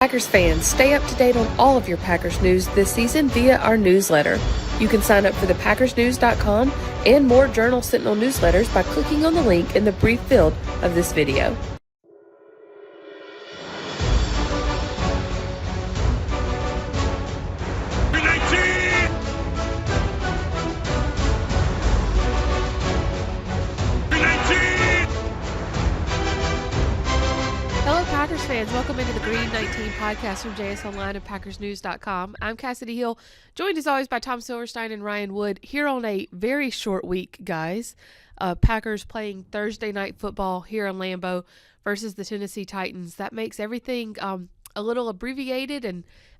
Packers fans, stay up to date on all of your Packers news this season via our newsletter. You can sign up for the PackersNews.com and more Journal Sentinel newsletters by clicking on the link in the brief field of this video. Hello, Packers fans. Welcome into the Green 19 podcast from JS Online and PackersNews.com. I'm Cassidy Hill, joined as always by Tom Silverstein and Ryan Wood here on a very short week, guys. Packers playing Thursday night football here in Lambeau versus the Tennessee Titans. That makes everything a little abbreviated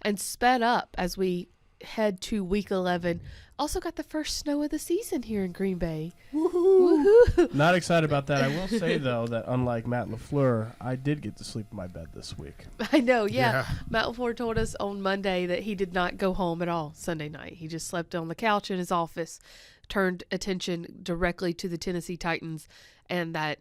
and sped up as we head to week 11. Also got the first snow of the season here in Green Bay. Woohoo! Woohoo! Not excited about that. I will say, though, that unlike Matt LaFleur, I did get to sleep in my bed this week. I know, yeah. Matt LaFleur told us on Monday that he did not go home at all Sunday night. He just slept on the couch in his office, turned attention directly to the Tennessee Titans and that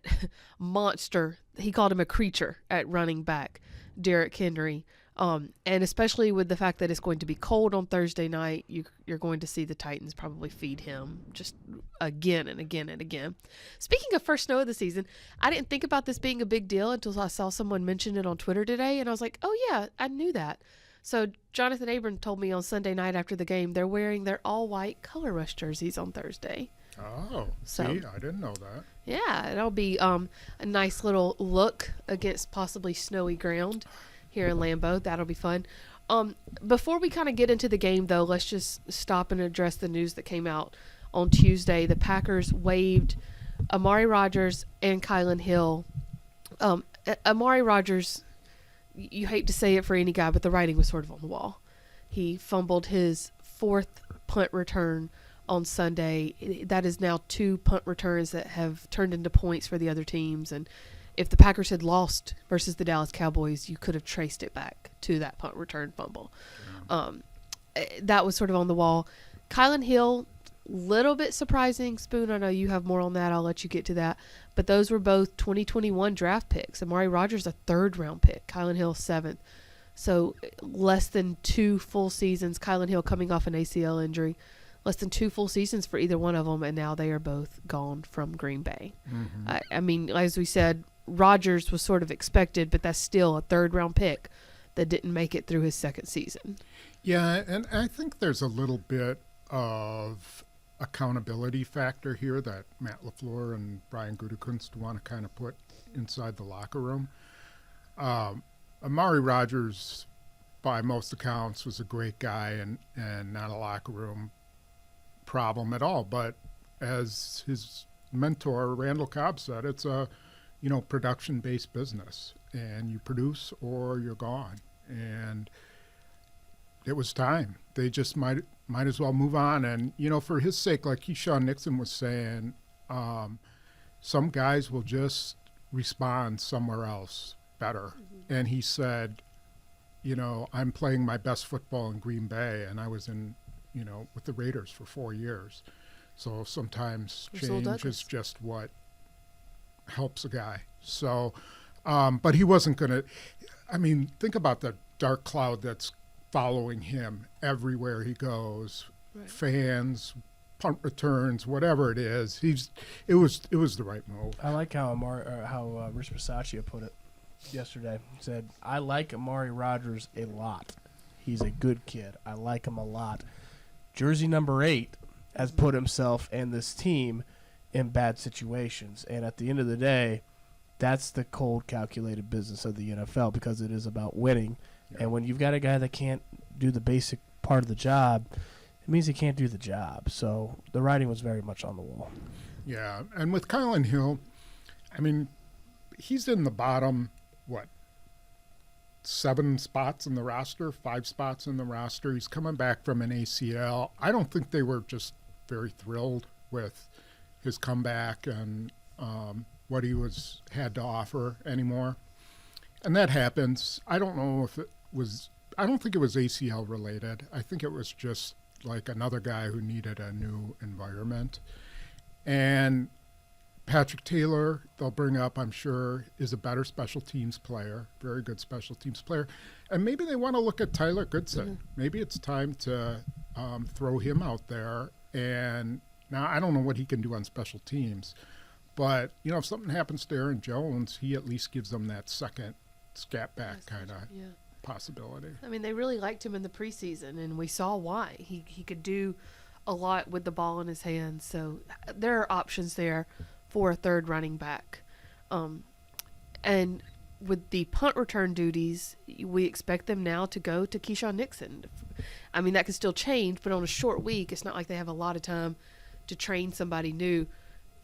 monster, he called him a creature at running back, Derrick Henry. And especially with the fact that it's going to be cold on Thursday night, you're going to see the Titans probably feed him just again and again and again. Speaking of first snow of the season, I didn't think about this being a big deal until I saw someone mention it on Twitter today, and I was like, oh yeah, I knew that. So Jonathan Abram told me on Sunday night after the game they're wearing their all-white Color Rush jerseys on Thursday. Oh, So- see, I didn't know that. Yeah, it'll be a nice little look against possibly snowy ground here in Lambeau. That'll be fun. Before we kind of get into the game, though, let's just stop and address the news that came out on Tuesday. The Packers waived Amari Rodgers and Kylin Hill. Amari Rodgers, you hate to say it for any guy, but the writing was sort of on the wall. He fumbled his fourth punt return on Sunday. That is now 2 punt returns that have turned into points for the other teams, and if the Packers had lost versus the Dallas Cowboys, you could have traced it back to that punt return fumble. That was sort of on the wall. Kylin Hill, little bit surprising. Spoon, I know you have more on that. I'll let you get to that. But those were both 2021 draft picks. Amari Rodgers, a third-round pick. Kylin Hill, 7th. So less than 2 full seasons. Kylin Hill coming off an ACL injury. Less than 2 full seasons for either one of them, and now they are both gone from Green Bay. Mm-hmm. I mean, as we said, Rodgers was sort of expected, but that's still a third-round pick that didn't make it through his second season. Yeah, and I think there's a little bit of accountability factor here that Matt LaFleur and Brian Gutekunst want to kind of put inside the locker room. Amari Rodgers, by most accounts, was a great guy and not a locker room problem at all. But as his mentor, Randall Cobb, said, it's a production-based business, and you produce or you're gone. And it was time. They just might as well move on. And, for his sake, like Keyshawn Nixon was saying, some guys will just respond somewhere else better. Mm-hmm. And he said, I'm playing my best football in Green Bay, and I was in, with the Raiders for 4 years. So sometimes change is just what helps a guy. So, but he wasn't going to, think about the dark cloud that's following him everywhere he goes. Right. Fans, punt returns, whatever it is. It was the right move. I like how Rich Bisaccia put it yesterday. He said, I like Amari Rodgers a lot. He's a good kid. I like him a lot. Jersey number 8 has put himself and this team in bad situations. And at the end of the day, that's the cold, calculated business of the NFL, because it is about winning. Yeah. And when you've got a guy that can't do the basic part of the job, it means he can't do the job. So the writing was very much on the wall. Yeah, and with Kylin Hill, he's in the bottom, 7 spots in the roster, 5 spots in the roster. He's coming back from an ACL. I don't think they were just very thrilled with his comeback and what he had to offer anymore. And that happens. I don't think it was ACL related. I think it was just like another guy who needed a new environment. And Patrick Taylor, they'll bring up, I'm sure, is a better special teams player, very good special teams player. And maybe they want to look at Tyler Goodson. Mm-hmm. Maybe it's time to throw him out there. And now I don't know what he can do on special teams, but, if something happens to Aaron Jones, he at least gives them that second scat back kind of possibility. I mean, they really liked him in the preseason, and we saw why. He could do a lot with the ball in his hands. So there are options there for a third running back. And with the punt return duties, we expect them now to go to Keyshawn Nixon. I mean, that could still change, but on a short week, it's not like they have a lot of time to train somebody new.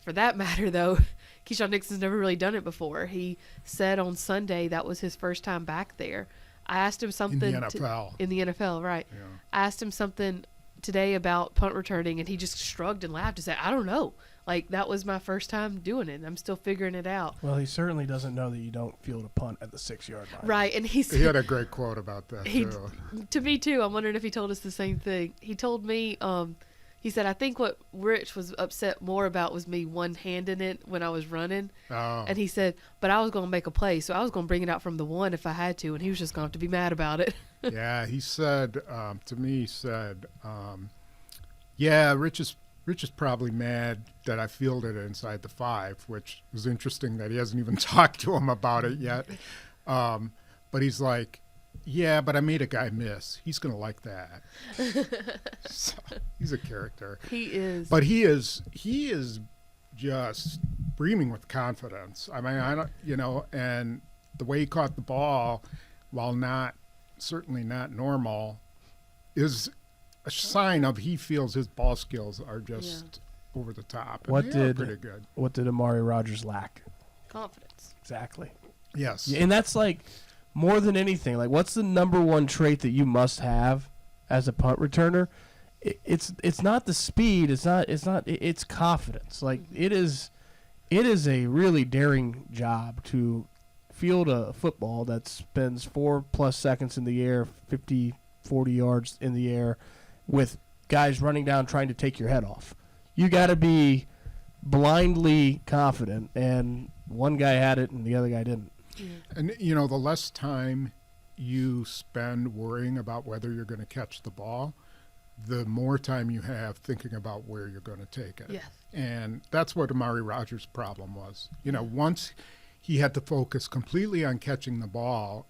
For that matter, though, Keyshawn Nixon's never really done it before. He said on Sunday that was his first time back there. I asked him something. In the NFL. In the NFL, right. Yeah. I asked him something today about punt returning, and he just shrugged and laughed and said, I don't know. Like, that was my first time doing it. I'm still figuring it out. Well, he certainly doesn't know that you don't field a punt at the 6-yard line. Right, and he said... He had a great quote about that, too. To me, too. I'm wondering if he told us the same thing. He told me, he said, I think what Rich was upset more about was me one-handing it when I was running. Oh. And he said, but I was going to make a play, so I was going to bring it out from the one if I had to, and he was just going to have to be mad about it. Yeah, he said, to me, he said, yeah, Rich is probably mad that I fielded it inside the 5, which is interesting that he hasn't even talked to him about it yet. But he's like, yeah, but I made a guy miss. He's going to like that. So, he's a character. He is. But he is just brimming with confidence. I mean, I don't, and the way he caught the ball, while certainly not normal, is a sign of he feels his ball skills are just over the top. And they are pretty good. What did Amari Rodgers lack? Confidence. Exactly. Yes. Yeah, and that's like more than anything. Like, what's the number one trait that you must have as a punt returner? It's not the speed. It's confidence. Like, it is a really daring job to field a football that spends 4+ seconds in the air, 50, 40 yards in the air, with guys running down trying to take your head off. You got to be blindly confident, and one guy had it and the other guy didn't. Yeah. And, the less time you spend worrying about whether you're going to catch the ball, the more time you have thinking about where you're going to take it. Yes. And that's what Amari Rodgers' problem was. Once he had to focus completely on catching the ball,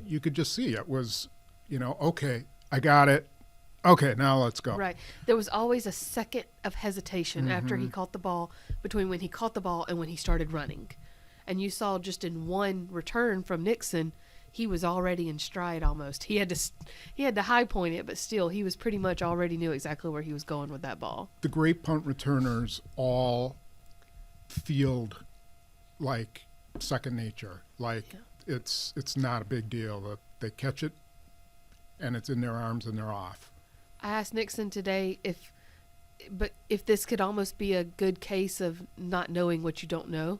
you could just see it was, okay, I got it. Okay, now let's go. Right. There was always a second of hesitation after he caught the ball, between when he caught the ball and when he started running. And you saw just in one return from Nixon, he was already in stride almost. He had to high point it, but still, he was pretty much already knew exactly where he was going with that ball. The great punt returners all field like second nature. Like, it's not a big deal. They catch it, and it's in their arms, and they're off. I asked Nixon today if this could almost be a good case of not knowing what you don't know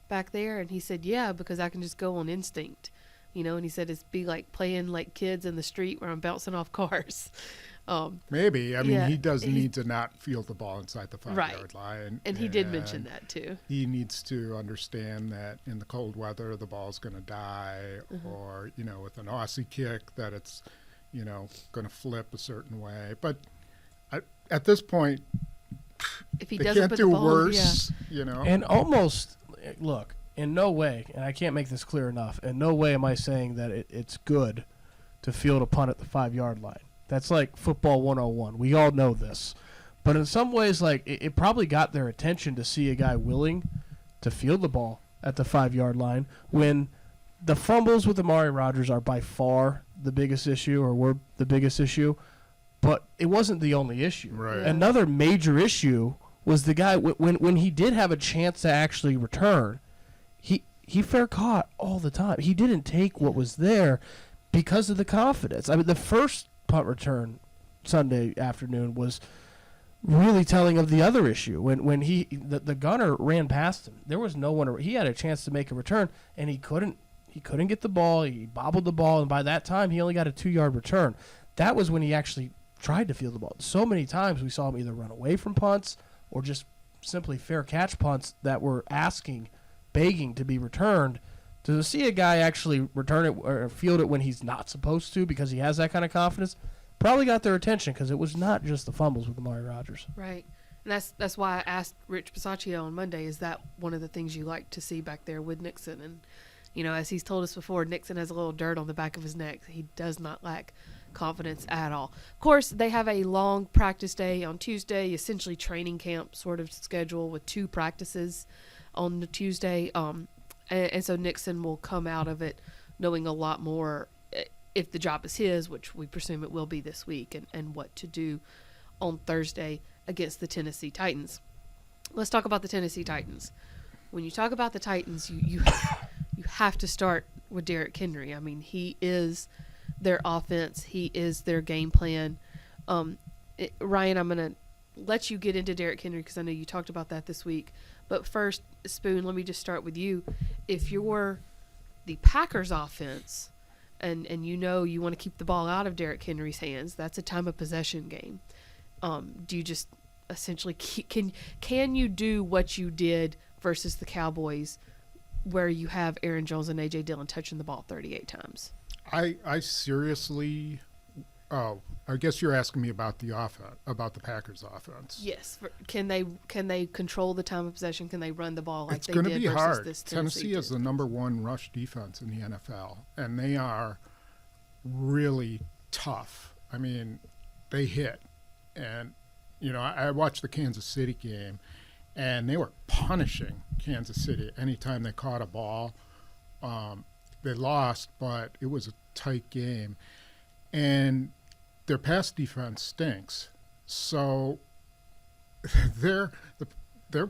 back there, and he said, yeah, because I can just go on instinct, and he said it's be like playing like kids in the street where I'm bouncing off cars. Maybe. I mean, he does need to not field the ball inside the 5-yard line. And he did mention that too. He needs to understand that in the cold weather, the ball's going to die, or, with an Aussie kick that it's, going to flip a certain way. But at this point, if he they doesn't can't put do the ball, worse, And almost, look, in no way, and I can't make this clear enough, in no way am I saying that it's good to field a punt at the 5-yard line. That's like football 101. We all know this. But in some ways, like, it probably got their attention to see a guy willing to field the ball at the 5-yard line when the fumbles with Amari Rodgers are by far the biggest issue, or were the biggest issue, but it wasn't the only issue. Right. Yeah. Another major issue was the guy, when he did have a chance to actually return, he fair caught all the time. He didn't take what was there because of the confidence. I mean, the first punt return Sunday afternoon was really telling of the other issue. When the gunner ran past him, there was no one. He had a chance to make a return, and he couldn't get the ball. He bobbled the ball, and by that time, he only got a 2-yard return. That was when he actually tried to field the ball. So many times we saw him either run away from punts or just simply fair catch punts that were begging to be returned. To see a guy actually return it or field it when he's not supposed to because he has that kind of confidence probably got their attention because it was not just the fumbles with Amari Rodgers. Right. And that's why I asked Rich Bisaccia on Monday, is that one of the things you like to see back there with Nixon? And, as he's told us before, Nixon has a little dirt on the back of his neck. He does not lack confidence at all. Of course, they have a long practice day on Tuesday, essentially training camp sort of schedule with 2 practices on the Tuesday. And so Nixon will come out of it knowing a lot more if the job is his, which we presume it will be this week, and what to do on Thursday against the Tennessee Titans. Let's talk about the Tennessee Titans. When you talk about the Titans, you have to start with Derrick Henry. I mean, he is their offense. He is their game plan. Ryan, I'm going to let you get into Derrick Henry because I know you talked about that this week. But first, Spoon, let me just start with you. If you're the Packers offense and you want to keep the ball out of Derrick Henry's hands, that's a time of possession game. Do you just essentially can you do what you did versus the Cowboys where you have Aaron Jones and A.J. Dillon touching the ball 38 times? I seriously I guess you're asking me about the Packers offense. Yes. Can they control the time of possession? Can they run the ball like it's they going did to be versus hard. this Tennessee is the number 1 rush defense in the NFL, and they are really tough. I mean, they hit. And, I watched the Kansas City game, and they were punishing Kansas City anytime they caught a ball. They lost, but it was a tight game. And their pass defense stinks. So they're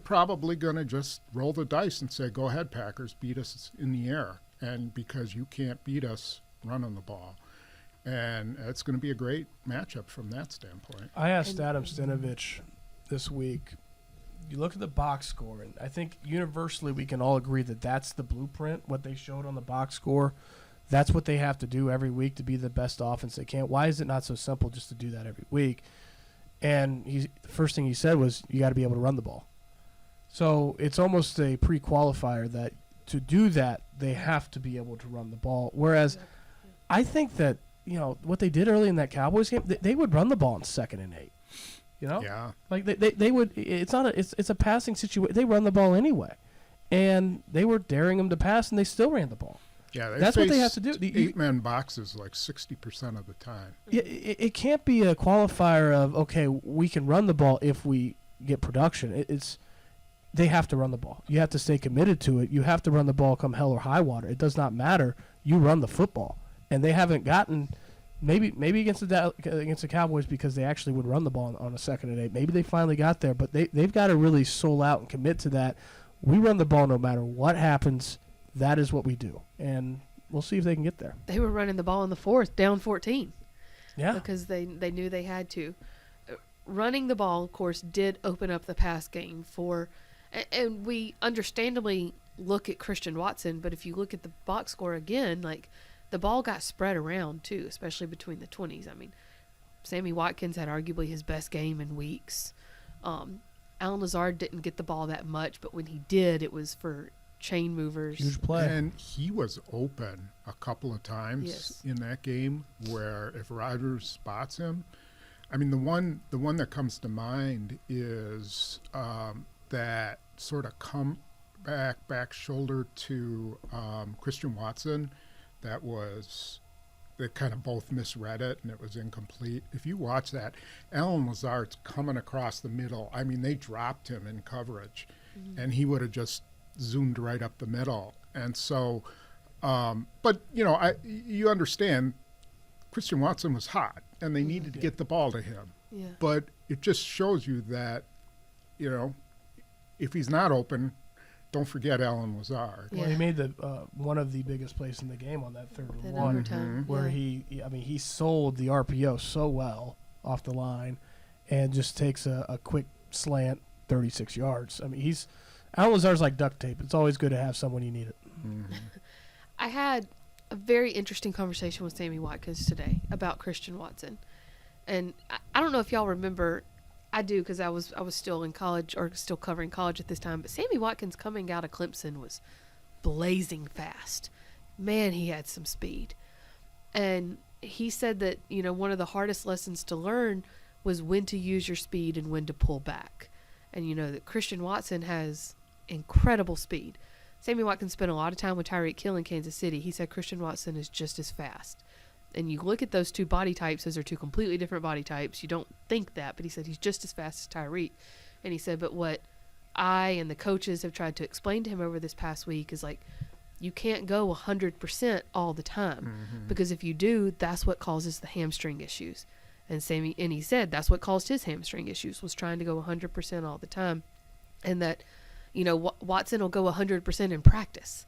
probably going to just roll the dice and say, go ahead, Packers, beat us in the air. And because you can't beat us running the ball. And it's going to be a great matchup from that standpoint. I asked Adam Stinovich this week, you look at the box score, and I think universally we can all agree that that's the blueprint, what they showed on the box score. That's what they have to do every week to be the best offense they can. Why is it not so simple just to do that every week? And the first thing he said was, you got to be able to run the ball. So it's almost a pre-qualifier that to do that, they have to be able to run the ball. Whereas I think that, what they did early in that Cowboys game, they would run the ball in 2nd and 8. Yeah. Like they would. It's a passing situation. They run the ball anyway, and they were daring them to pass, and they still ran the ball. Yeah, that's what they have to do. 8-man boxes like 60% of the time. Yeah, it can't be a qualifier of, okay, we can run the ball if we get production. They have to run the ball. You have to stay committed to it. You have to run the ball come hell or high water. It does not matter. You run the football, and they haven't gotten. Maybe against the Cowboys because they actually would run the ball on a 2nd and 8. Maybe they finally got there, but they've got to really soul out and commit to that. We run the ball no matter what happens. That is what we do, and we'll see if they can get there. They were running the ball in the 4th, down 14. Yeah. Because they knew they had to. Running the ball, of course, did open up the pass game for – and we understandably look at Christian Watson, but if you look at the box score again, like – the ball got spread around, too, especially between the 20s. I mean, Sammy Watkins had arguably his best game in weeks. Allen Lazard didn't get the ball that much, but when he did, it was for chain movers. Huge play. And he was open a couple of times in that game where if Rodgers spots him, I mean, the one that comes to mind is that sort of come back shoulder to Christian Watson. They kind of both misread it, and it was incomplete. If you watch that, Allen Lazard's coming across the middle. I mean, they dropped him in coverage, and he would have just zoomed right up the middle. And so, but, you understand, Christian Watson was hot, and they needed to get the ball to him. Yeah. But it just shows you that, if he's not open, don't forget Allen Lazard. Well, he made the one of the biggest plays in the game on that 3rd and 1, where he sold the RPO so well off the line, and just takes a quick slant, 36 yards. I mean, Allen Lazard's like duct tape. It's always good to have someone you need it. Mm-hmm. I had a very interesting conversation with Sammy Watkins today about Christian Watson, and I don't know if y'all remember I do, because I was still in college, or still covering college at this time. But Sammy Watkins coming out of Clemson was blazing fast. Man, he had some speed. And he said that, one of the hardest lessons to learn was when to use your speed and when to pull back. And that Christian Watson has incredible speed. Sammy Watkins spent a lot of time with Tyreek Hill in Kansas City. He said Christian Watson is just as fast. And you look at those two body types, those are two completely different body types. You don't think that, but he said he's just as fast as Tyreek. And he said, but what I and the coaches have tried to explain to him over this past week is, like, you can't go 100% all the time, because if you do, that's what causes the hamstring issues. And he said that's what caused his hamstring issues, was trying to go 100% all the time. And that, Watson will go 100% in practice,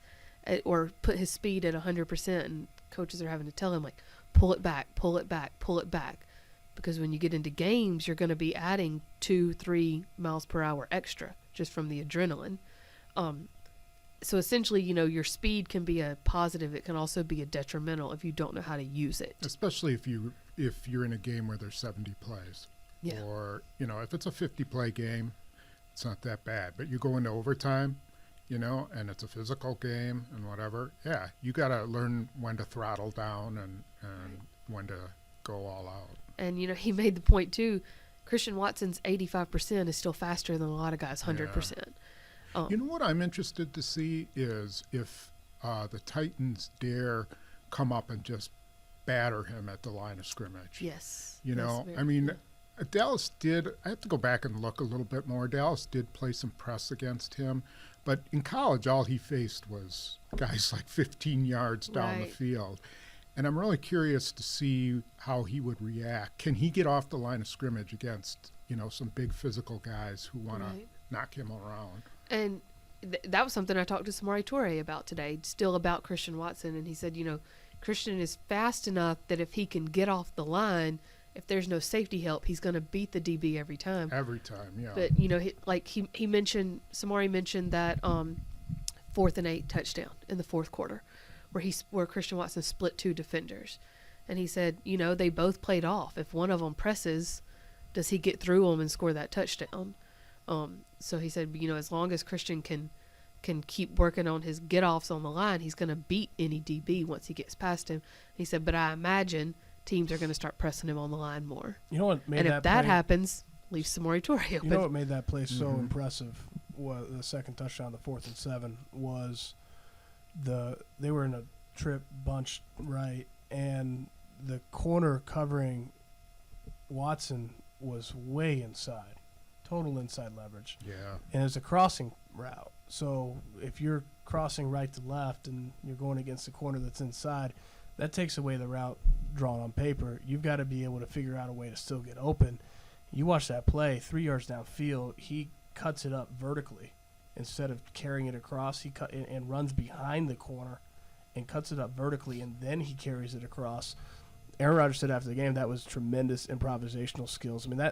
or put his speed at 100%, and coaches are having to tell him, like, pull it back, pull it back, pull it back. Because when you get into games, you're going to be adding 2-3 miles per hour extra just from the adrenaline. So essentially, your speed can be a positive. It can also be a detrimental if you don't know how to use it. Especially if you're in a game where there's 70 plays. Yeah. Or, if it's a 50-play game, it's not that bad. But you go into overtime, and it's a physical game and whatever. Yeah, you got to learn when to throttle down and when to go all out. And, he made the point, too. Christian Watson's 85% is still faster than a lot of guys' 100%. You know what I'm interested to see is if the Titans dare come up and just batter him at the line of scrimmage. Yes. Dallas did. I have to go back and look a little bit more. Dallas did play some press against him. But in college, all he faced was guys like 15 yards down the field. And I'm really curious to see how he would react. Can he get off the line of scrimmage against, some big physical guys who want to knock him around? And that was something I talked to Amari about today, still about Christian Watson. And he said, Christian is fast enough that if he can get off the line, if there's no safety help, he's going to beat the DB every time. Every time, yeah. But, he mentioned, Samari mentioned that 4th and 8 touchdown in the fourth quarter where Christian Watson split two defenders. And he said, they both played off. If one of them presses, does he get through them and score that touchdown? So he said, as long as Christian can keep working on his get-offs on the line, he's going to beat any DB once he gets past him. He said, but I imagine teams are going to start pressing him on the line more. You know what made and that if that play, happens, leave Samori Torre open. You know what made that play so impressive? Was the second touchdown, the 4th and 7, was they were in a trip bunch right, and the corner covering Watson was way inside, total inside leverage. Yeah. And it's a crossing route. So if you're crossing right to left and you're going against the corner that's inside, that takes away the route drawn on paper. You've got to be able to figure out a way to still get open. You watch that play, 3 yards downfield, he cuts it up vertically instead of carrying it across. He cut and runs behind the corner and cuts it up vertically, and then he carries it across. Aaron Rodgers said after the game that was tremendous improvisational skills. I mean,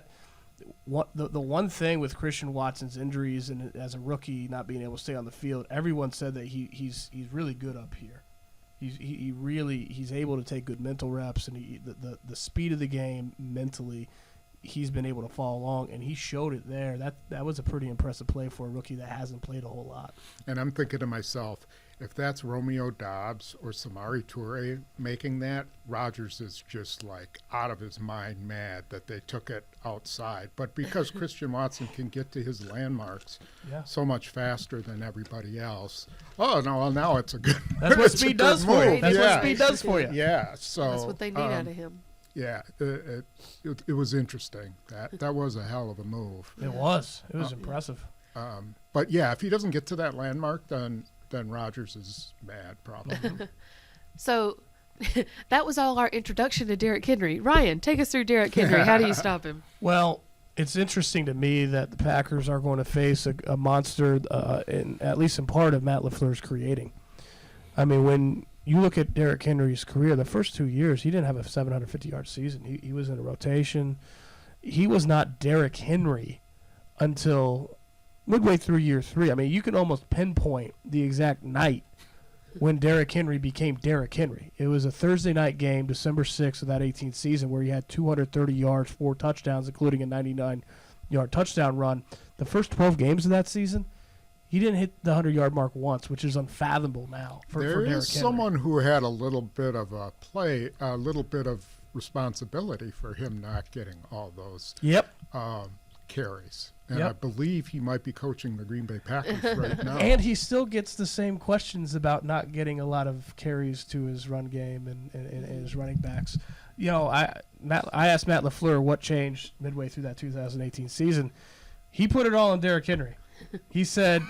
the one thing with Christian Watson's injuries and as a rookie not being able to stay on the field, everyone said that he's really good up here. He's able to take good mental reps, and the speed of the game mentally, he's been able to follow along, and he showed it there. That was a pretty impressive play for a rookie that hasn't played a whole lot. And I'm thinking to myself, if that's Romeo Doubs or Samori Toure making that, Rodgers is just like out of his mind mad that they took it outside. But because Christian Watson can get to his landmarks so much faster than everybody else, now it's a good That's what speed does for you. That's what speed does for you. Yeah, so that's what they need out of him. Yeah, it was interesting. That was a hell of a move. It was impressive. But yeah, if he doesn't get to that landmark, then Rodgers is mad, probably. So that was all our introduction to Derrick Henry. Ryan, take us through Derrick Henry. How do you stop him? Well, it's interesting to me that the Packers are going to face a monster, at least in part, of Matt LaFleur's creating. I mean, when you look at Derrick Henry's career, the first 2 years, he didn't have a 750-yard season. He was in a rotation. He was not Derrick Henry until midway through year 3. I mean, you can almost pinpoint the exact night when Derrick Henry became Derrick Henry. It was a Thursday night game, December 6th of that 18th season, where he had 230 yards, 4 touchdowns, including a 99-yard 100-yard touchdown run. The first 12 games of that season, he didn't hit the 100-yard mark once, which is unfathomable now for There Derrick is Henry. someone who had a little bit of a little bit of responsibility for him not getting all those Yep. carries. And Yep. I believe he might be coaching the Green Bay Packers right now. And he still gets the same questions about not getting a lot of carries to his run game and his running backs. You know, I asked Matt LaFleur what changed midway through that 2018 season. He put it all on Derrick Henry. He said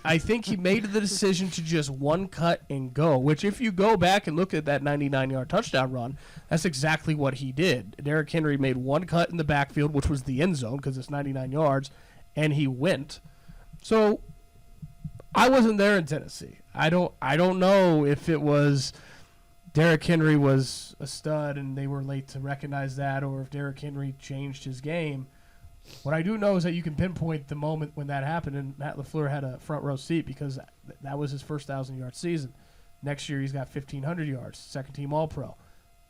I think he made the decision to just one cut and go, which if you go back and look at that 99-yard touchdown run, that's exactly what he did. Derrick Henry made one cut in the backfield, which was the end zone because it's 99 yards, and he went. So I wasn't there in Tennessee. I don't know if it was Derrick Henry was a stud and they were late to recognize that, or if Derrick Henry changed his game. What I do know is that you can pinpoint the moment when that happened, and Matt LaFleur had a front row seat because that was his first 1,000-yard season. Next year, he's got 1,500 yards, second-team All-Pro.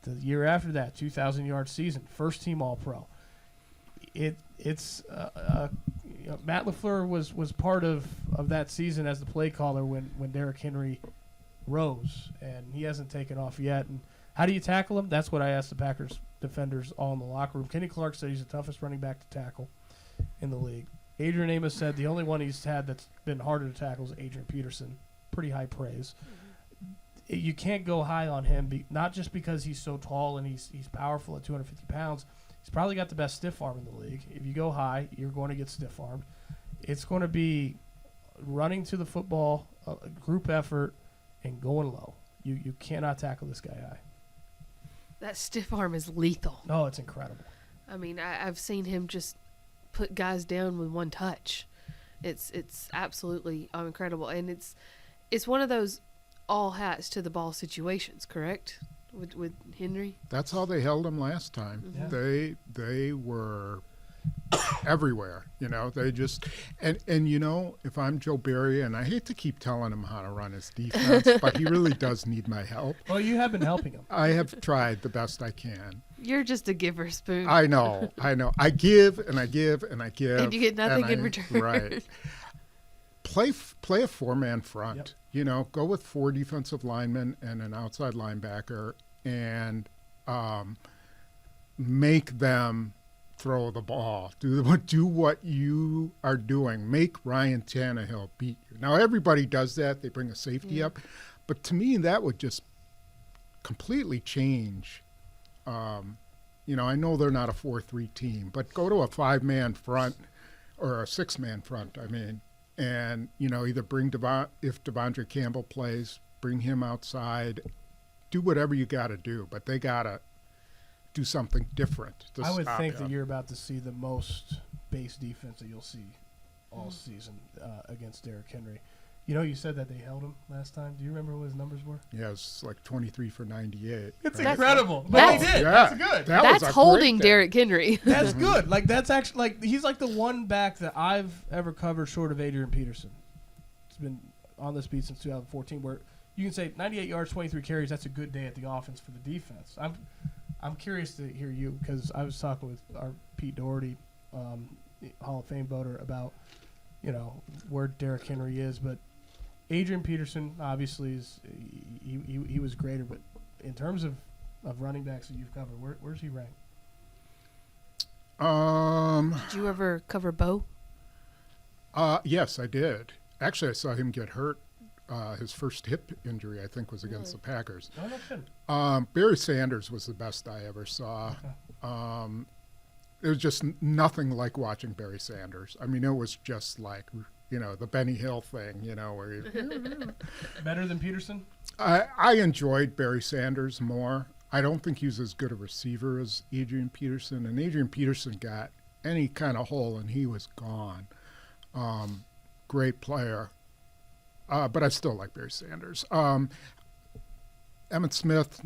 The year after that, 2,000-yard season, first-team All-Pro. Matt LaFleur was part of that season as the play caller when Derrick Henry rose, and he hasn't taken off yet. And how do you tackle him? That's what I asked the Packers defenders all in the locker room. Kenny Clark said he's the toughest running back to tackle in the league. Adrian Amos said the only one he's had that's been harder to tackle is Adrian Peterson. Pretty high praise. Mm-hmm. You can't go high on him, not just because he's so tall and he's powerful at 250 pounds. He's probably got the best stiff arm in the league. If you go high, you're going to get stiff armed. It's going to be running to the football, a group effort, and going low. You cannot tackle this guy high. That stiff arm is lethal. Oh, it's incredible. I mean, I've seen him just put guys down with one touch. It's absolutely incredible, and it's one of those all hats to the ball situations, correct? With Henry. That's how they held him last time. Yeah. They were everywhere, you know. They just and you know, if I'm Joe Barry, and I hate to keep telling him how to run his defense, but he really does need my help. Well, you have been helping him. I have tried the best I can. You're just a giver, Spoon. I know. I give and I give and I give, and you get nothing in return. Right. Play a 4-man front. Yep. You know, go with 4 defensive linemen and an outside linebacker, and make them throw the ball. Do what you are doing. Make Ryan Tannehill beat you. Now, everybody does that. They bring a safety up. But to me, that would just completely change. You know, I know they're not a 4-3 team, but go to a 5-man front or a 6-man front, I mean, and, you know, either if Devondre Campbell plays, bring him outside. Do whatever you got to do, but they got to do something different. I would think that you're about to see the most base defense that you'll see all season against Derrick Henry. You know, you said that they held him last time. Do you remember what his numbers were? Yeah, it's like 23 for 98. It's right? incredible. But That's- they did. Yeah, That's good. That's was a holding great day. Derrick Henry. That's good. Like, that's actually, like, he's like the one back that I've ever covered short of Adrian Peterson. It's been on this beat since 2014, where you can say 98 yards, 23 carries, that's a good day at the offense for the defense. I'm curious to hear you, because I was talking with our Pete Doherty, Hall of Fame voter, about, you know, where Derrick Henry is. But Adrian Peterson, obviously, he was greater. But in terms of running backs that you've covered, where's he ranked? Did you ever cover Bo? Yes, I did. Actually, I saw him get hurt. His first hip injury, I think, was against the Packers. No, no kidding. Barry Sanders was the best I ever saw. Okay. It was just nothing like watching Barry Sanders. I mean, it was just like, you know, the Benny Hill thing, you know, where Better than Peterson? I enjoyed Barry Sanders more. I don't think he was as good a receiver as Adrian Peterson, and Adrian Peterson got any kind of hole and he was gone. Great player. But I still like Barry Sanders. Emmitt Smith,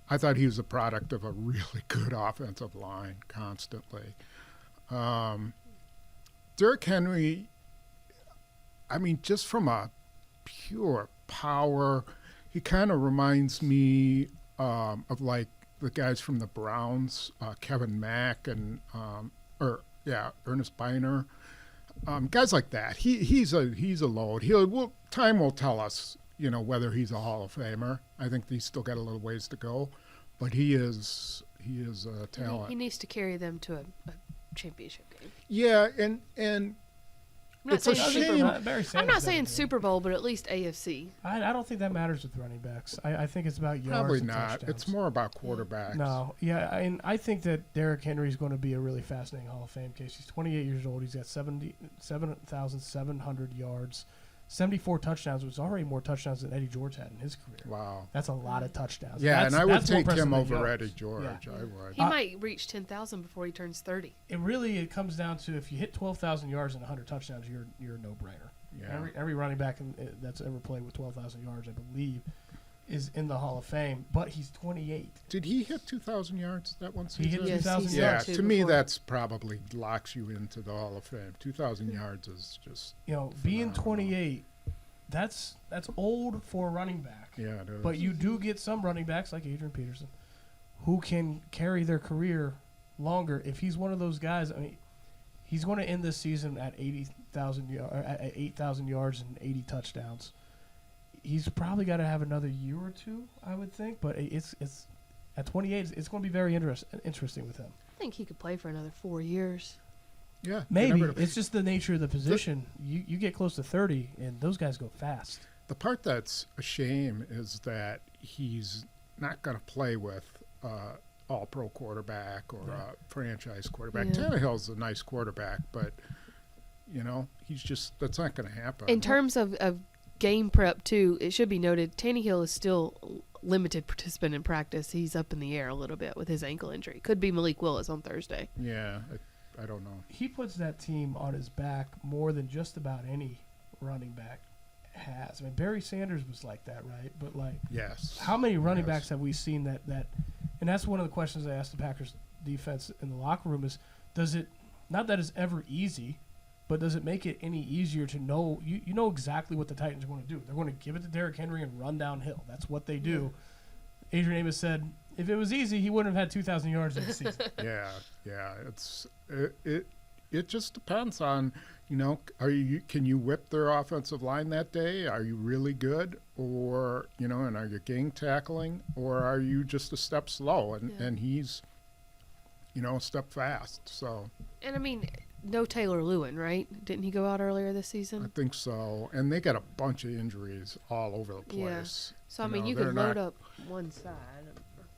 I thought he was a product of a really good offensive line constantly. Derrick Henry, I mean, just from a pure power, he kind of reminds me of like the guys from the Browns, Kevin Mack and or Yeah, Ernest Biner, guys like that. He's a load. Time will tell us, whether he's a Hall of Famer. I think he's still got a little ways to go, but he is a talent. He needs to carry them to a championship game. Yeah, and I'm not it's a saying shame. I'm not saying Super Bowl, but at least AFC. I don't think that matters with running backs. I think it's about yards. Probably and not. touchdowns. It's more about quarterbacks. No, yeah, and I think that Derrick Henry is going to be a really fascinating Hall of Fame case. He's 28 years old. He's got 7,700 yards, 74 touchdowns, which is already more touchdowns than Eddie George had in his career. Wow. That's a lot of touchdowns. Yeah, and I would that's more take him impressive than over yards. Eddie George. Yeah. I would. He might reach 10,000 before he turns 30. It comes down to if you hit 12,000 yards and 100 touchdowns, you're a no-brainer. Yeah. Every running back that's ever played with 12,000 yards, I believe, is in the Hall of Fame. But he's 28. Did he hit 2,000 yards that one season? He hit Yes, 2,000 he Yeah, yards. said to me before. that's probably locks you into the Hall of Fame. 2,000 yards is just Being phenomenal. 28, that's old for a running back. yeah. It is. But you do get some running backs like Adrian Peterson who can carry their career longer. If he's one of those guys, I mean, he's going to end this season at 8,000 yards and 80 touchdowns. He's probably got to have another year or two, I would think. But it's at 28, it's going to be very interesting with him. I think he could play for another 4 years. yeah, Maybe you never- it's just the nature of the position. You get close to 30, and those guys go fast. The part that's a shame is that he's not going to play with all-pro quarterback or a franchise quarterback. Yeah. Tannehill's a nice quarterback, but he's just that's not going to happen. In terms of game prep, too, it should be noted Tannehill is still limited participant in practice. He's up in the air a little bit with his ankle injury. Could be Malik Willis on Thursday. Yeah, I don't know. He puts that team on his back more than just about any running back has. I mean, Barry Sanders was like that, right? But Yes. how many running Yes. backs have we seen that? And that's one of the questions I asked the Packers defense in the locker room is, does it, not that it's ever easy, but does it make it any easier to know, you know exactly what the Titans are going to do. They're going to give it to Derrick Henry and run downhill. That's what they do. Adrian Amos said, if it was easy, he wouldn't have had 2,000 yards in the season. Yeah. It just depends on, can you whip their offensive line that day? Are you really good? Or, and are you gang tackling? Or are you just a step slow? And he's, a step fast. So And, I mean, no Taylor Lewin, right? Didn't he go out earlier this I season? think so. And they got a bunch of injuries all over the place. So, I You mean, know, you they're could load not- up one side.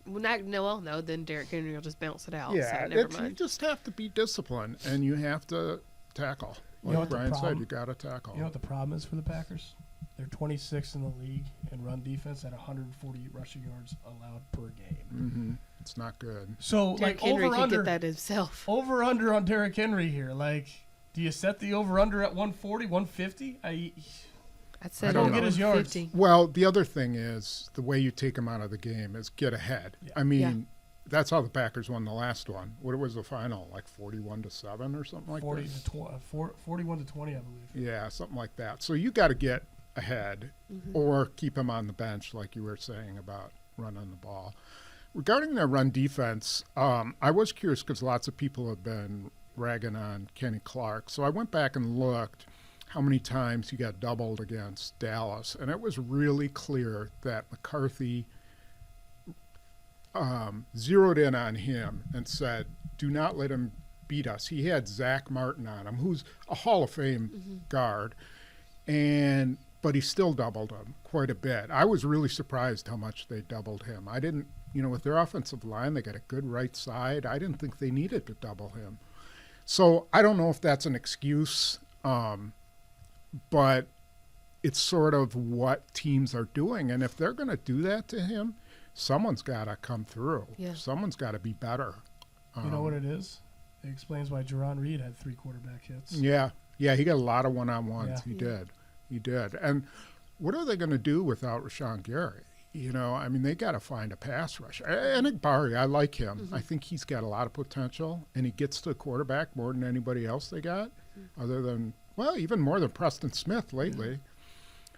Well, no, then Derrick Henry will just bounce it out. Yeah, so never you mind. just have to be disciplined, and you have to tackle. You know Like what the Brian said, problem- you got to tackle. You know what the problem is for the Packers? They're 26th in the league in run defense at 140 rushing yards allowed per game. It's not good. So, Derrick like, Henry over could under get that himself. over under on Derrick Henry here. Like, do you set the over under at 140, 150? I'd say don't over get his yards. 50. Well, the other thing is the way you take them out of the game is get ahead. Yeah. I mean, that's how the Packers won the last one. What was the final? Like 41-7 or something like 40 that? to 41 to 20, I believe. Yeah, something like that. So you got to get ahead Mm-hmm. or keep them on the bench, like you were saying about running the ball. Regarding their run defense, I was curious because lots of people have been ragging on Kenny Clark. So I went back and looked how many times he got doubled against Dallas, and it was really clear that McCarthy zeroed in on him and said, do not let him beat us. He had Zach Martin on him, who's a Hall of Fame guard, but he still doubled him quite a bit. I was really surprised how much they doubled him. I didn't, with their offensive line, they got a good right side. I didn't think they needed to double him. So I don't know if that's an excuse, but it's sort of what teams are doing. And if they're going to do that to him, someone's got to come through. Yeah. Someone's got to be better. You know what it is? It explains why Jerron Reed had 3 quarterback hits. Yeah, he got a lot of one-on-ones. Yeah. He did. And what are they going to do without Rashawn Gary? I mean, they got to find a pass rush. And Amari, I like him. I think he's got a lot of potential, and he gets to the quarterback more than anybody else they got, other than, even more than Preston Smith lately.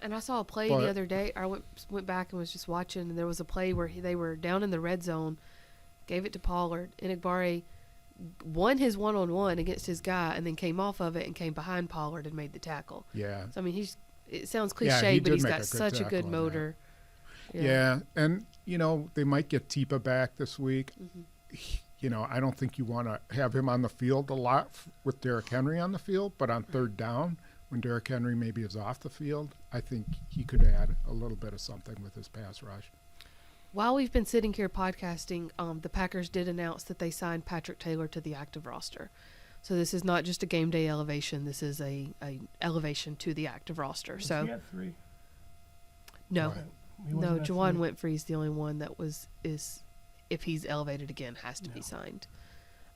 And I saw a play But- the other day. I went back and was just watching, and there was a play where they were down in the red zone, gave it to Pollard, and Igbare won his one-on-one against his guy and then came off of it and came behind Pollard and made the tackle. Yeah. So, I mean, it sounds Yeah, cliche, he but did he's make got a good such a good tackle on that. motor. Yeah. And, they might get Tipa back this week. Mm-hmm. I don't think you want to have him on the field a lot with Derrick Henry on the field, but on third down, when Derrick Henry maybe is off the field, I think he could add a little bit of something with his pass rush. While we've been sitting here podcasting, the Packers did announce that they signed Patrick Taylor to the active roster. So this is not just a game day elevation. This is a elevation to the active roster. So He got 3. no, Right. He no, wasn't at Juwan 3. Winfrey's the only one that is if he's elevated again has to be No. signed.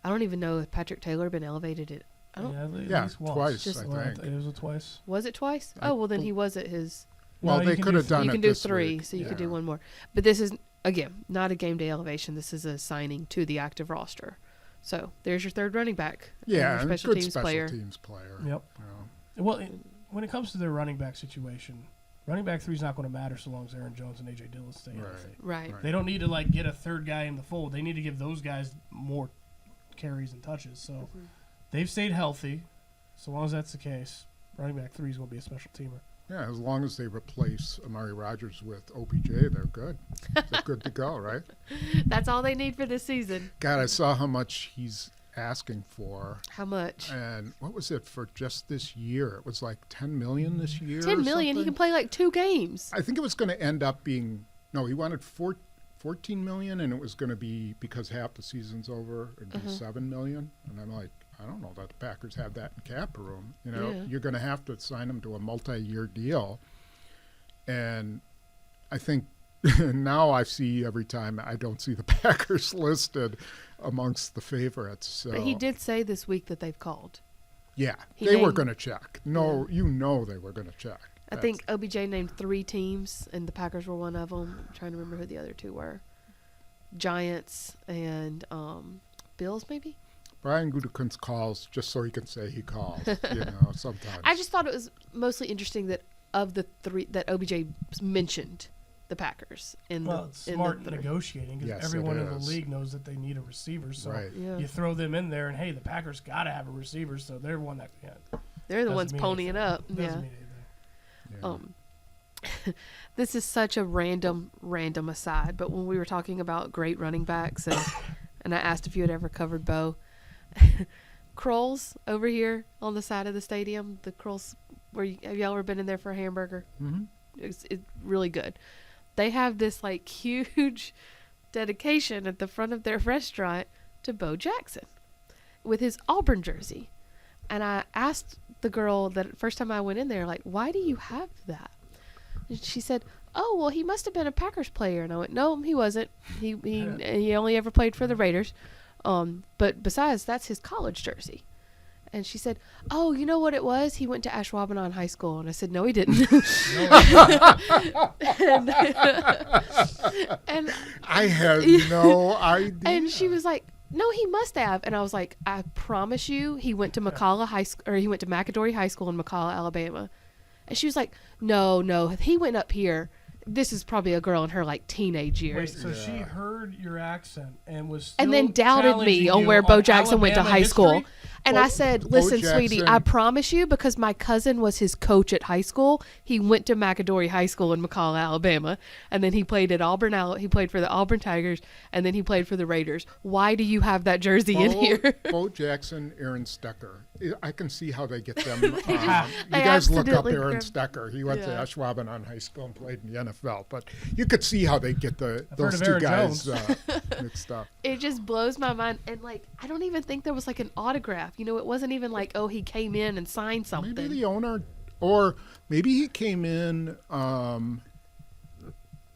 I don't even know if Patrick Taylor been elevated. I don't. At Yeah, least once. twice, Just- I think. It was a twice. Was it twice? I Oh well, then bel- he was at his. Well, No, they you can could do have done You it can do this 3, week. so you could Yeah. do one more. But this is again not a game day elevation. This is a signing to the active roster. So there's your third running back. and Yeah, your and special good teams special player. teams player. Yep. you know. Well, when it comes to their running back situation, running back 3 is not going to matter so long as Aaron Jones and A.J. Dillon stay Right. healthy. Right. Right. They don't need to get a third guy in the fold. They need to give those guys more carries and touches. So Mhm. they've stayed healthy. So long as that's the case, running back 3 is going to be a special teamer. Yeah, as long as they replace Amari Rodgers with OBJ, they're good. They're good to go, right? That's all they need for this season. God, I saw how much he's asking for, How much? and what was it for just this year? It was like $10 million this year. $10 million. He or can something? play like 2 games. I think it was going to end up being no. He wanted $14 million, and it was going to be because half the season's over. It'd be $7 million, and I'm like, I don't know that the Packers have that in cap room. Yeah. You're going to have to sign him to a multi-year deal, and I think now I see every time I don't see the Packers listed amongst the favorites. So But he did say this week that they've called. yeah, He they were named- going to check. No, they were going to check. I think OBJ named 3 teams, and the Packers were one of them. I'm trying to remember who the other 2 were. Giants and Bills, maybe? Brian Gutekunst calls just so he can say he called. Sometimes. I just thought it was mostly interesting that of the 3 that OBJ mentioned the Packers in Well, the it's in smart the 3. negotiating because Yes, it everyone in the is. league knows that they need a receiver. So Right. Yeah. you throw them in there, and hey, the Packers got to have a receiver, so they're one that They're the doesn't ones mean ponying anything. up. Doesn't Yeah. mean anything. Yeah. This is such a random aside, but when we were talking about great running backs and I asked if you had ever covered Bo, Kroll's over here on the side of the stadium, the Kroll's have y'all ever been in there for a hamburger? Mhm. It's really good. They have this like huge dedication at the front of their restaurant to Bo Jackson with his Auburn jersey. And I asked the girl that first time I went in there, like, why do you have that? And she said, oh, well, he must have been a Packers player. And I went, no, he wasn't. He only ever played for the Raiders. But besides, that's his college jersey. And she said, oh, you know what it was? He went to Ashwaubenon High School. And I said, no, he didn't. and I had no idea. And she was like, no, he must have. And I was like, I promise you, he went to McCalla High School, or he went to McAdory High School in McCalla, Alabama. And she was like, no, he went up here. This is probably a girl in her like teenage Wait, years. so she heard your accent and was And still then doubted me challenging on you where Bo Jackson went to Alabama high school. history? And I said, listen, sweetie, Jackson- I promise you, because my cousin was his coach at high school. He went to McAdory High School in McCalla, Alabama. And then he played at Auburn. He played for the Auburn Tigers. And then he played for the Raiders. Why do you have that jersey in here? Bo Jackson, Aaron Stecker. I can see how they get them. You They guys look up accidentally Aaron grabbed- Stecker. He went to Yeah. Ashwaubenon High School and played in the NFL. But you could see how they get I've heard those of two Aaron guys Jones. mixed up. It just blows my mind. And like, I don't even think there was like an autograph. You know, it wasn't even like, oh, he came in and signed something. Maybe the owner, or maybe he came in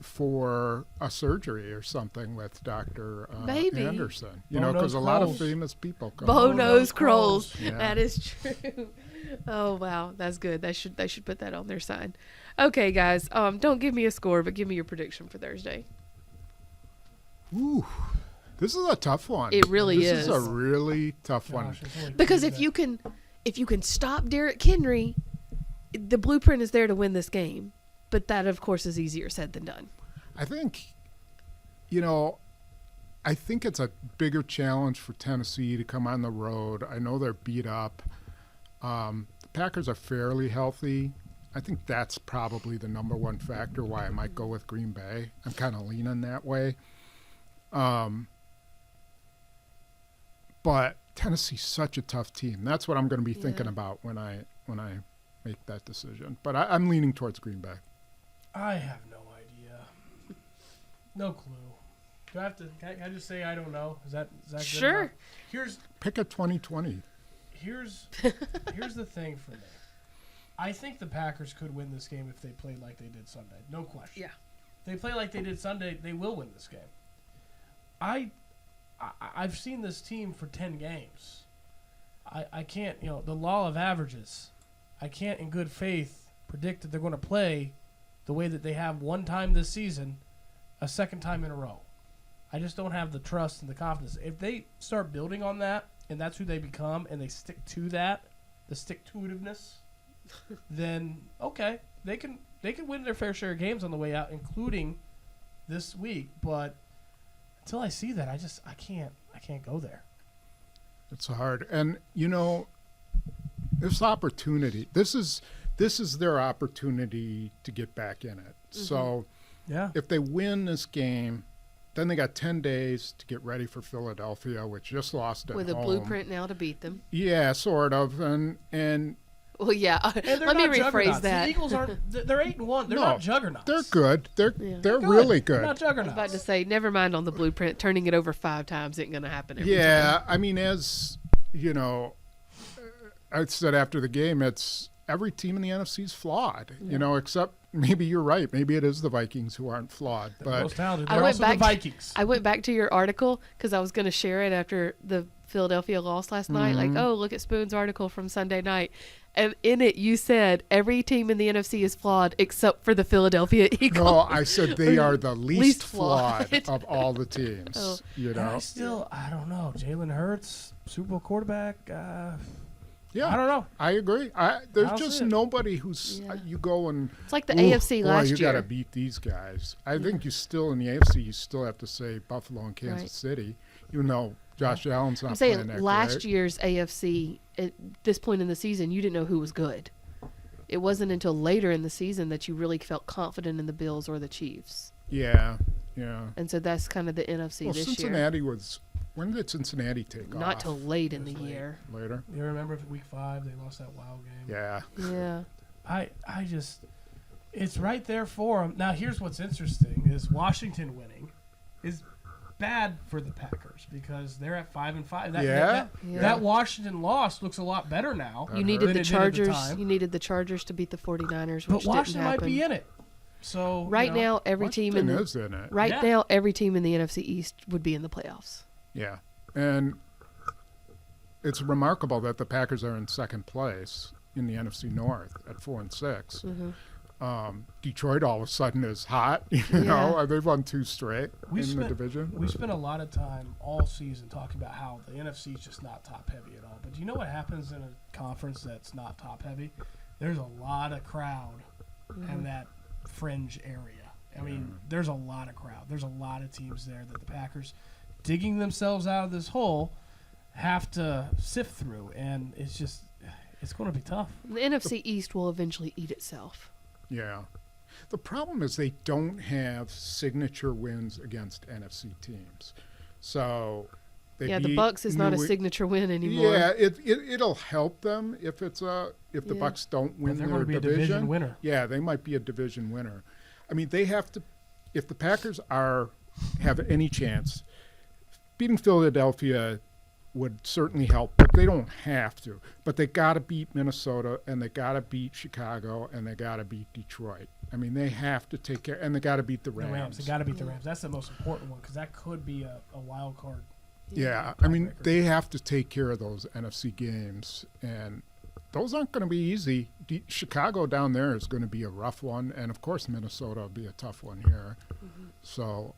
for a surgery or something with Dr. Maybe. Anderson. Bo Because knows a lot of Kroll's. famous people come. Bo knows knows Kroll's. Krolls. Yeah. That is true. Oh wow, that's good. They should put that on their sign. Okay, guys. Don't give me a score, but give me your prediction for Thursday. Ooh, this is a tough one. It really This is a is. really tough one. Gosh, it's only Because if Tuesday. you can stop Derrick Henry, the blueprint is there to win this game. But that, of course, is easier said than done. I think, I think it's a bigger challenge for Tennessee to come on the road. I know they're beat up. The Packers are fairly healthy. I think that's probably the number one factor why I might go with Green Bay. I'm kind of leaning that way. But Tennessee's such a tough team. That's what I'm going to be thinking about when I make that decision. But I'm leaning towards Green Bay. I have no idea. No clue. Do I have to? Can I just say I don't know? Is that good Sure. enough? Pick a 2020. Here's the thing for me. I think the Packers could win this game if they played like they did Sunday. No question. Yeah. If they play like they did Sunday, they will win this game. I've seen this team for 10 games. I can't, the law of averages. I can't in good faith predict that they're going to play the way that they have one time this season, a second time in a row. I just don't have the trust and the confidence. If they start building on that, and that's who they become, and they stick to that, the stick-to-itiveness, then okay, they can win their fair share of games on the way out, including this week. But until I see that, I can't go there. It's hard, and this opportunity. This is their opportunity to get back in it. Mm-hmm. So, Yeah. if they win this game, then they got 10 days to get ready for Philadelphia, which just lost at With home. a blueprint now to beat them. Yeah, sort of, and Well, yeah. And they're Let me not rephrase juggernauts. that. The Eagles aren't. They're 8-1. They're No, not juggernauts. they're good. They're They're really They're good. not I was juggernauts. about to say, never mind on the blueprint. Turning it over 5 times ain't going to happen every time. Yeah, I mean, as I said after the game, it's every team in the NFC is flawed. Except maybe you're right. Maybe it is the Vikings who aren't flawed. The But most talented. I They're went also the back to- Vikings. I went back to your article because I was going to share it after the Philadelphia loss last night. Like, oh, look at Spoon's article from Sunday night. And in it, you said every team in the NFC is flawed except for the Philadelphia Eagles. no, I said they are the least Least flawed flawed. of all the teams. Oh. And I don't know. Jalen Hurts, Super Bowl quarterback. Yeah, I don't know. I agree. I There's don't just see it. nobody who's Yeah. you go and It's like the "Ooh, AFC boy, last you year. got to beat these guys. I think you still in the AFC you still have to say Buffalo and Kansas Right. City, even though Josh Allen's not I'm playing saying that last great. year's AFC, at this point in the season, you didn't know who was good. It wasn't until later in the season that you really felt confident in the Bills or the Chiefs. Yeah. And so that's kind of the NFC Well, this year. Cincinnati was. When did Cincinnati take off? Not till late in the It was late. year. Later. You remember week 5 they lost that wild game. Yeah. Yeah. I just, it's right there for them. Now here's what's interesting is Washington winning is bad for the Packers because they're at 5-5. Yeah. That Washington loss looks a lot better now. You That needed than the it did at the Chargers. time. You needed the Chargers to beat the 49ers, But which Washington didn't might happen. be in it. So Right now, every team in Washington the is in it. right Yeah. now every team in the NFC East would be in the playoffs. Yeah. And it's remarkable that the Packers are in second place in the NFC North at 4-6. Detroit all of a sudden is hot. They've won 2 straight in the division. We spent a lot of time all season talking about how the NFC is just not top heavy at all. But do you know what happens in a conference that's not top heavy? There's a lot of crowd in that fringe area. I mean, there's a lot of crowd. There's a lot of teams there that the Packers, digging themselves out of this hole, have to sift through. And it's going to be tough. The NFC East will eventually eat itself. Yeah. The problem is they don't have signature wins against NFC teams. So they Yeah, the beat Bucks is not a New- signature win anymore. Yeah, it'll help them if the Yeah. Bucks don't win But they're their going to be a division winner. Yeah, they might be a division winner. I mean, they have to. If the Packers have any chance, beating Philadelphia would certainly help, but they don't have to. But they got to beat Minnesota, and they got to beat Chicago, and they got to beat Detroit. I mean, they have to take care, and they got to beat the The Rams. Rams. They got to beat the Rams. That's the most important one because that could be a wild card. Yeah, I mean, Tiebreaker. they have to take care of those NFC games, and those aren't going to be easy. Chicago down there is going to be a rough one, and of course Minnesota will be a tough one here. So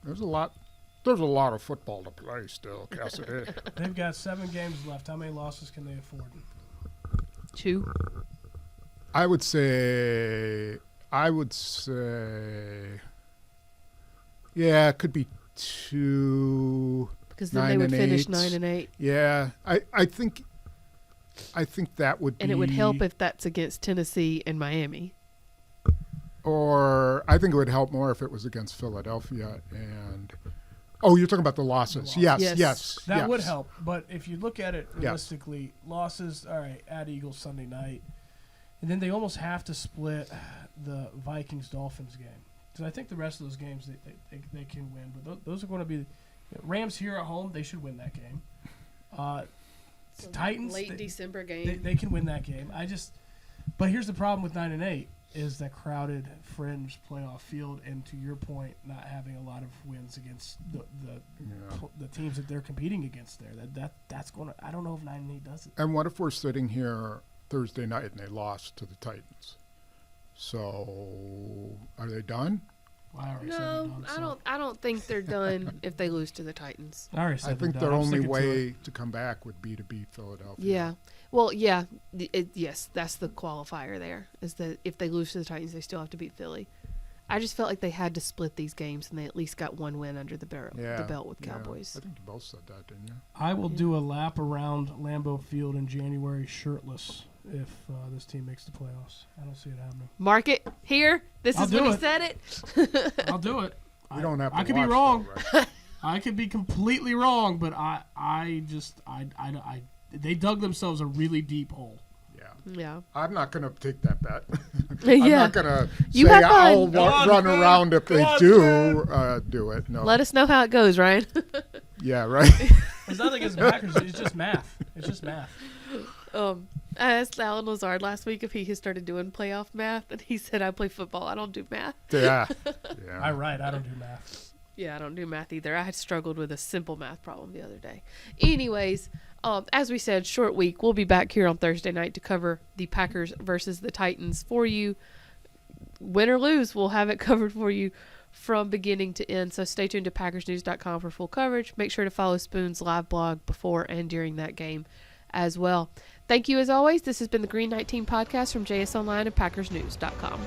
there's a lot of football to play still, Cassidy. They've got 7 games left. How many losses can they afford? 2. I would say, yeah, it could be to Because then they would 9-8. finish 9-8. Yeah, I think that would be. And it would help if that's against Tennessee and Miami. Or I think it would help more if it was against Philadelphia and. Oh, you're talking about the losses. Yes. That would help. But if you look at it realistically, losses, all right, at Eagles Sunday night. And then they almost have to split the Vikings-Dolphins game. Because I think the rest of those games they can win. But those are going to be Rams here at home. They should win that game. Titans. Late December game. They can win that game. But here's the problem with 9-8 is that crowded fringe playoff field, and to your point, not having a lot of wins against the teams that they're competing against there. That's going to. I don't know if 9-8 does it. And what if we're sitting here Thursday night and they lost to the Titans? So are they done? Well, I already said they're done, so. I don't think they're done if they lose to the Titans. I already said I think they're their done. I'm only sticking to way it. to come back would be to beat Philadelphia. Yeah. Well, yeah. Yes, that's the qualifier there, is that if they lose to the Titans, they still have to beat Philly. I just felt like they had to split these games, and they at least got one win under the belt with Cowboys. I think you both said that, didn't you? I will do a lap around Lambeau Field in January shirtless if this team makes the playoffs. I don't see it happening. Mark it here. This I'll is when do he it. said it. I'll do it. We don't have to I could be watch wrong. though, right? I could be completely wrong, but they dug themselves a really deep hole. Yeah. Yeah. I'm not going to take that bet. Yeah. I'm not going to You say have fun. I'll Go on, run man. around if Go they on, do it. No. Let us know how it goes, Ryan. Yeah, right. It's nothing against Packers. It's just math. It's just math. I asked Alan Lazard last week if he has started doing playoff math, and he said, I play football. I don't do math. Yeah. I don't do math. Yeah, I don't do math either. I had struggled with a simple math problem the other day. Anyways, as we said, short week. We'll be back here on Thursday night to cover the Packers versus the Titans for you. Win or lose, we'll have it covered for you from beginning to end. So stay tuned to PackersNews.com for full coverage. Make sure to follow Spoon's live blog before and during that game as well. Thank you as always. This has been the Green 19 podcast from JS Online and PackersNews.com.